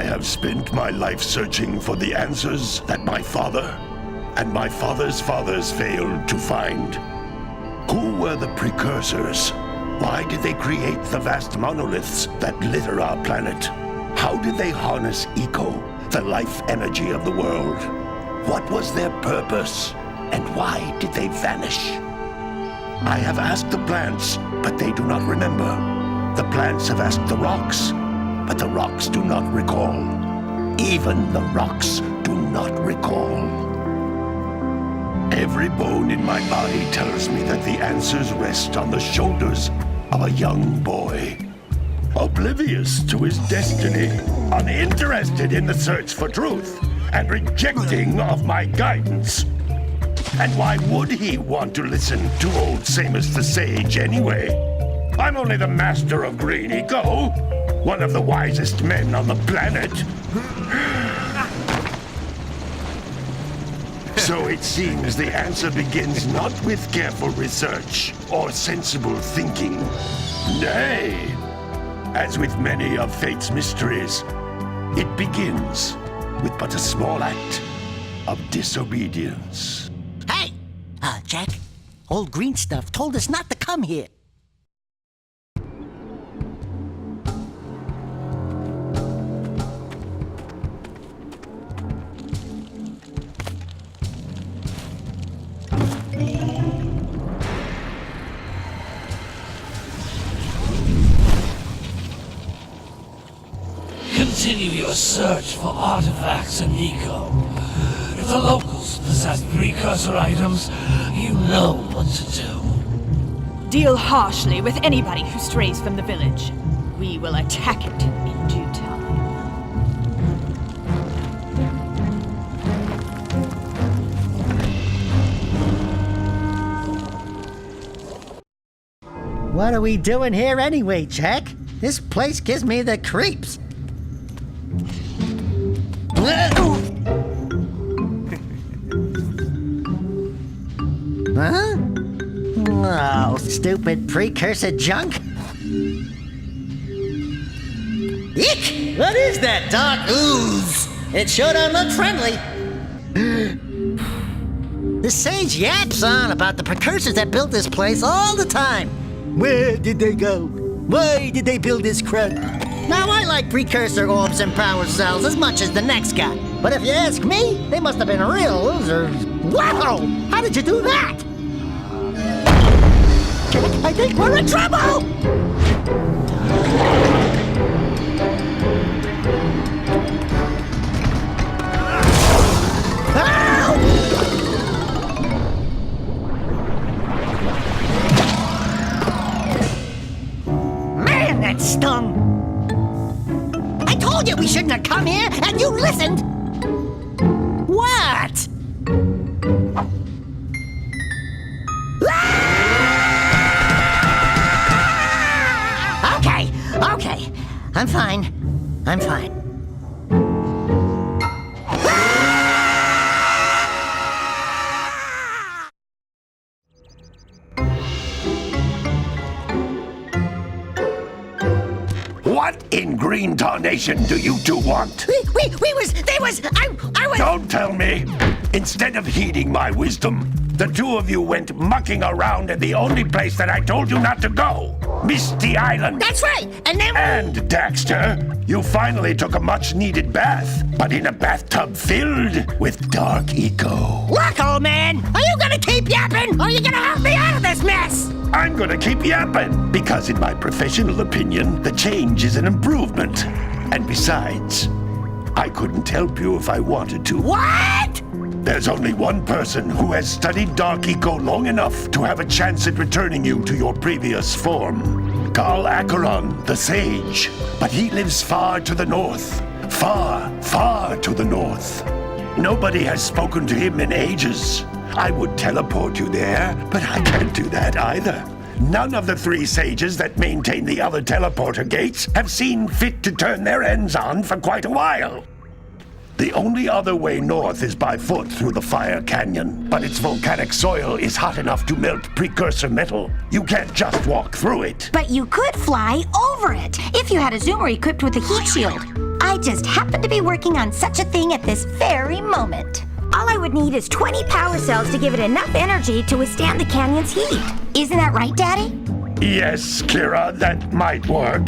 have spent my life searching for the answers that my father and my father's fathers failed to find. Who were the precursors? Why did they create the vast monoliths that litter our planet? How did they harness eco, the life energy of the world? What was their purpose, and why did they vanish? I have asked the plants, but they do not remember. The plants have asked the rocks, but the rocks do not recall. Even the rocks do not recall. Every bone in my body tells me that the answers rest on the shoulders of a young boy. Oblivious to his destiny, uninterested in the search for truth, and rejecting of my guidance. And why would he want to listen to old Samus the Sage anyway? I'm only the master of green eco, one of the wisest men on the planet. So it seems the answer begins not with careful research or sensible thinking. Nay, as with many of fate's mysteries, it begins with but a small act of disobedience. Hey! Jak, old green stuff told us not to come here. Continue your search for artifacts and eco. If the locals possess precursor items, you know what to do. Deal harshly with anybody who strays from the village. We will attack it in due time. What are we doing here anyway, Jak? This place gives me the creeps. Huh? Oh, stupid precursor junk. Eek! What is that dark ooze? It sure don't look friendly. The sage yaps on about the precursors that built this place all the time. Where did they go? Why did they build this crud? Now, I like precursor orbs and power cells as much as the next guy. But if you ask me, they must have been real losers. Wow! How did you do that? I think we're in trouble! Man, that stung! I told you we shouldn't have come here, and you listened! What? Okay. I'm fine. What in green tarnation do you two want? I was... Don't tell me! Instead of heeding my wisdom, the two of you went mucking around in the only place that I told you not to go. Misty Island. That's right, and then... And, Daxter, you finally took a much-needed bath, but in a bathtub filled with dark eco. Look, old man, are you gonna keep yapping, or are you gonna help me out of this mess? I'm gonna keep yapping, because in my professional opinion, the change is an improvement. And besides, I couldn't help you if I wanted to. What? There's only one person who has studied Dark Eco long enough to have a chance at returning you to your previous form. Carl Acheron, the Sage. But he lives far to the north. Far, far to the north. Nobody has spoken to him in ages. I would teleport you there, but I can't do that either. None of the three sages that maintain the other teleporter gates have seen fit to turn their ends on for quite a while. The only other way north is by foot through the Fire Canyon, but its volcanic soil is hot enough to melt precursor metal. You can't just walk through it. But you could fly over it, if you had a zoomer equipped with a heat shield. I just happen to be working on such a thing at this very moment. All I would need is 20 power cells to give it enough energy to withstand the canyon's heat. Isn't that right, Daddy? Yes, Kira, that might work.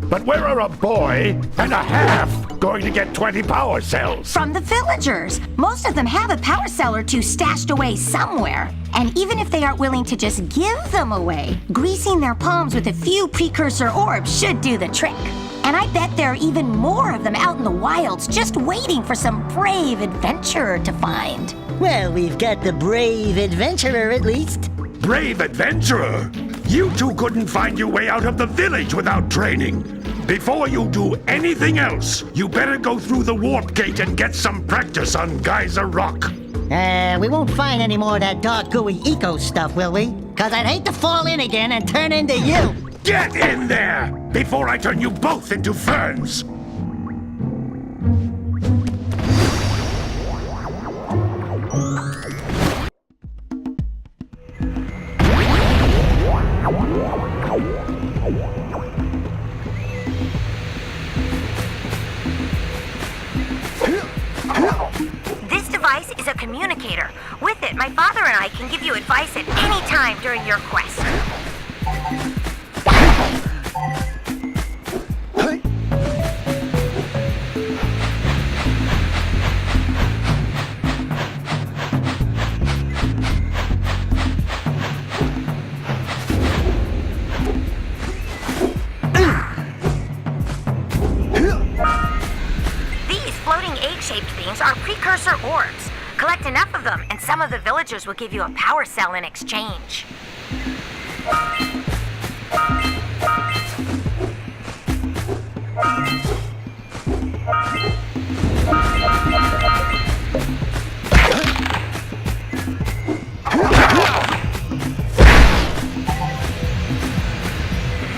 But where are a boy and a half going to get 20 power cells? From the villagers. Most of them have a power cell or two stashed away somewhere. And even if they aren't willing to just give them away, greasing their palms with a few precursor orbs should do the trick. And I bet there are even more of them out in the wilds just waiting for some brave adventurer to find. Well, we've got the brave adventurer at least. Brave adventurer? You two couldn't find your way out of the village without training. Before you do anything else, you better go through the warp gate and get some practice on Geyser Rock. We won't find any more of that dark gooey eco stuff, will we? 'Cause I'd hate to fall in again and turn into you. Get in there before I turn you both into ferns. This device is a communicator. With it, my father and I can give you advice at any time during your quest. Are precursor orbs. Collect enough of them, and some of the villagers will give you a power cell in exchange.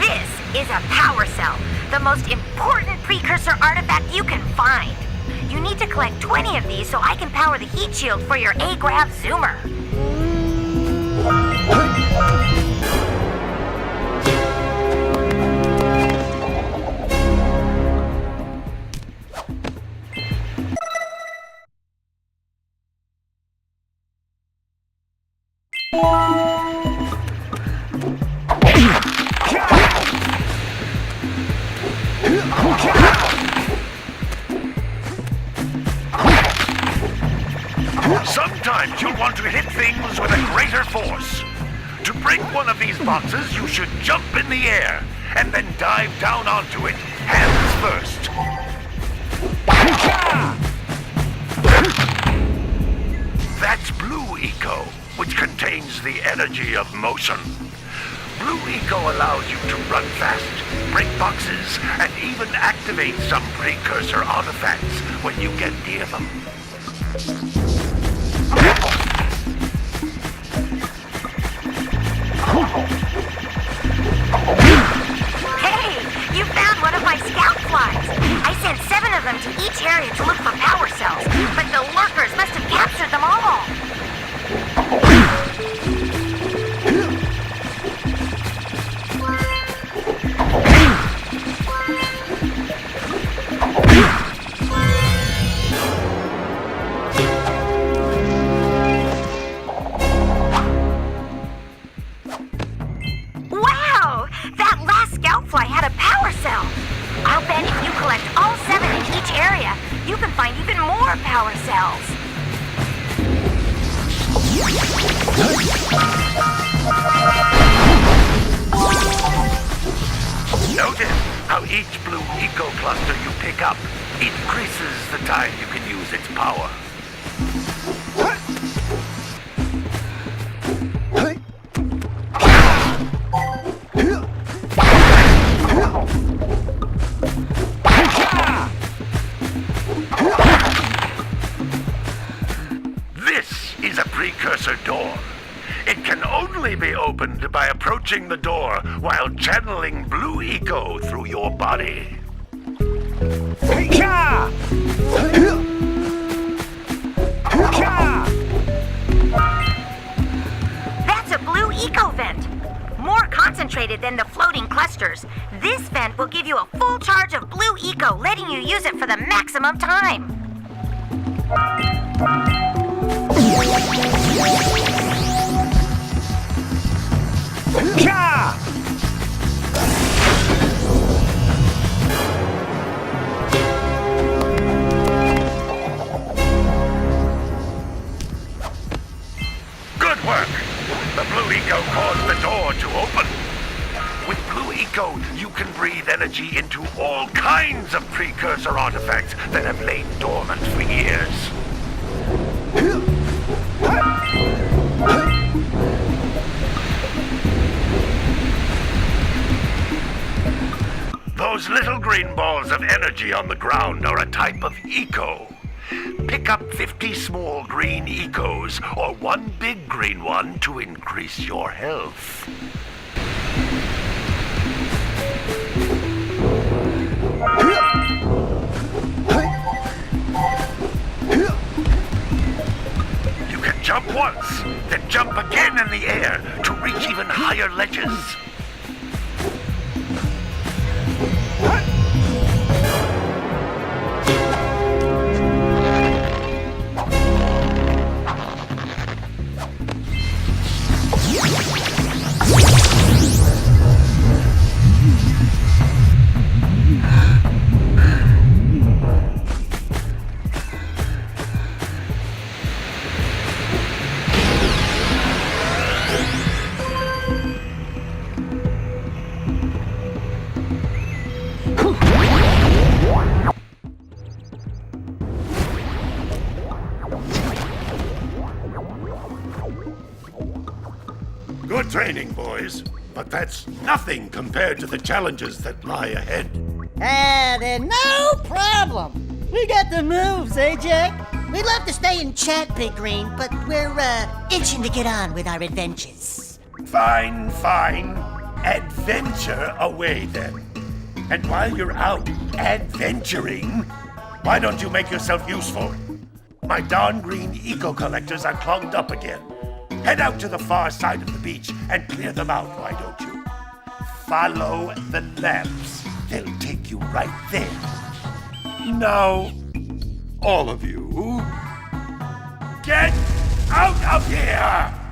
This is a power cell, the most important precursor artifact you can find. You need to collect 20 of these so I can power the heat shield for your A-Grav zoomer. Sometimes you'll want to hit things with a greater force. To break one of these boxes, you should jump in the air and then dive down onto it, hands first. That's Blue Eco, which contains the energy of motion. Blue Eco allows you to run fast, break boxes, and even activate some precursor artifacts when you get near them. Hey, you found one of my scout flies. I sent 7 of them to each area to look for power cells, but the lurkers must have captured them all. Wow! That last scout fly had a power cell. I'll bet if you collect all 7 in each area, you can find even more power cells. Notice how each Blue Eco cluster you pick up increases the time you can use its power. This is a precursor door. It can only be opened by approaching the door while channeling Blue Eco through your body. That's a Blue Eco vent. More concentrated than the floating clusters. This vent will give you a full charge of Blue Blue Eco, letting you use it for the maximum time. Ka! Good work! The Blue Eco caused the door to open. With Blue Eco, you can breathe energy into all kinds of precursor artifacts that have lain dormant for years. Those little green balls of energy on the ground are a type of eco. Pick up 50 small green ecos or one big green one to increase your health. You can jump once, then jump again in the air to reach even higher ledges. Good training, boys. But that's nothing compared to the challenges that lie ahead. Then no problem. We got the moves, eh, Jak? We'd love to stay and chat, Big Green, but we're, itching to get on with our adventures. Fine, fine. Adventure away, then. And while you're out adventuring, why don't you make yourself useful? My darn green eco-collectors are clogged up again. Head out to the far side of the beach and clear them out, why don't you? Follow the lamps. They'll take you right there. Now, all of you, get out of here!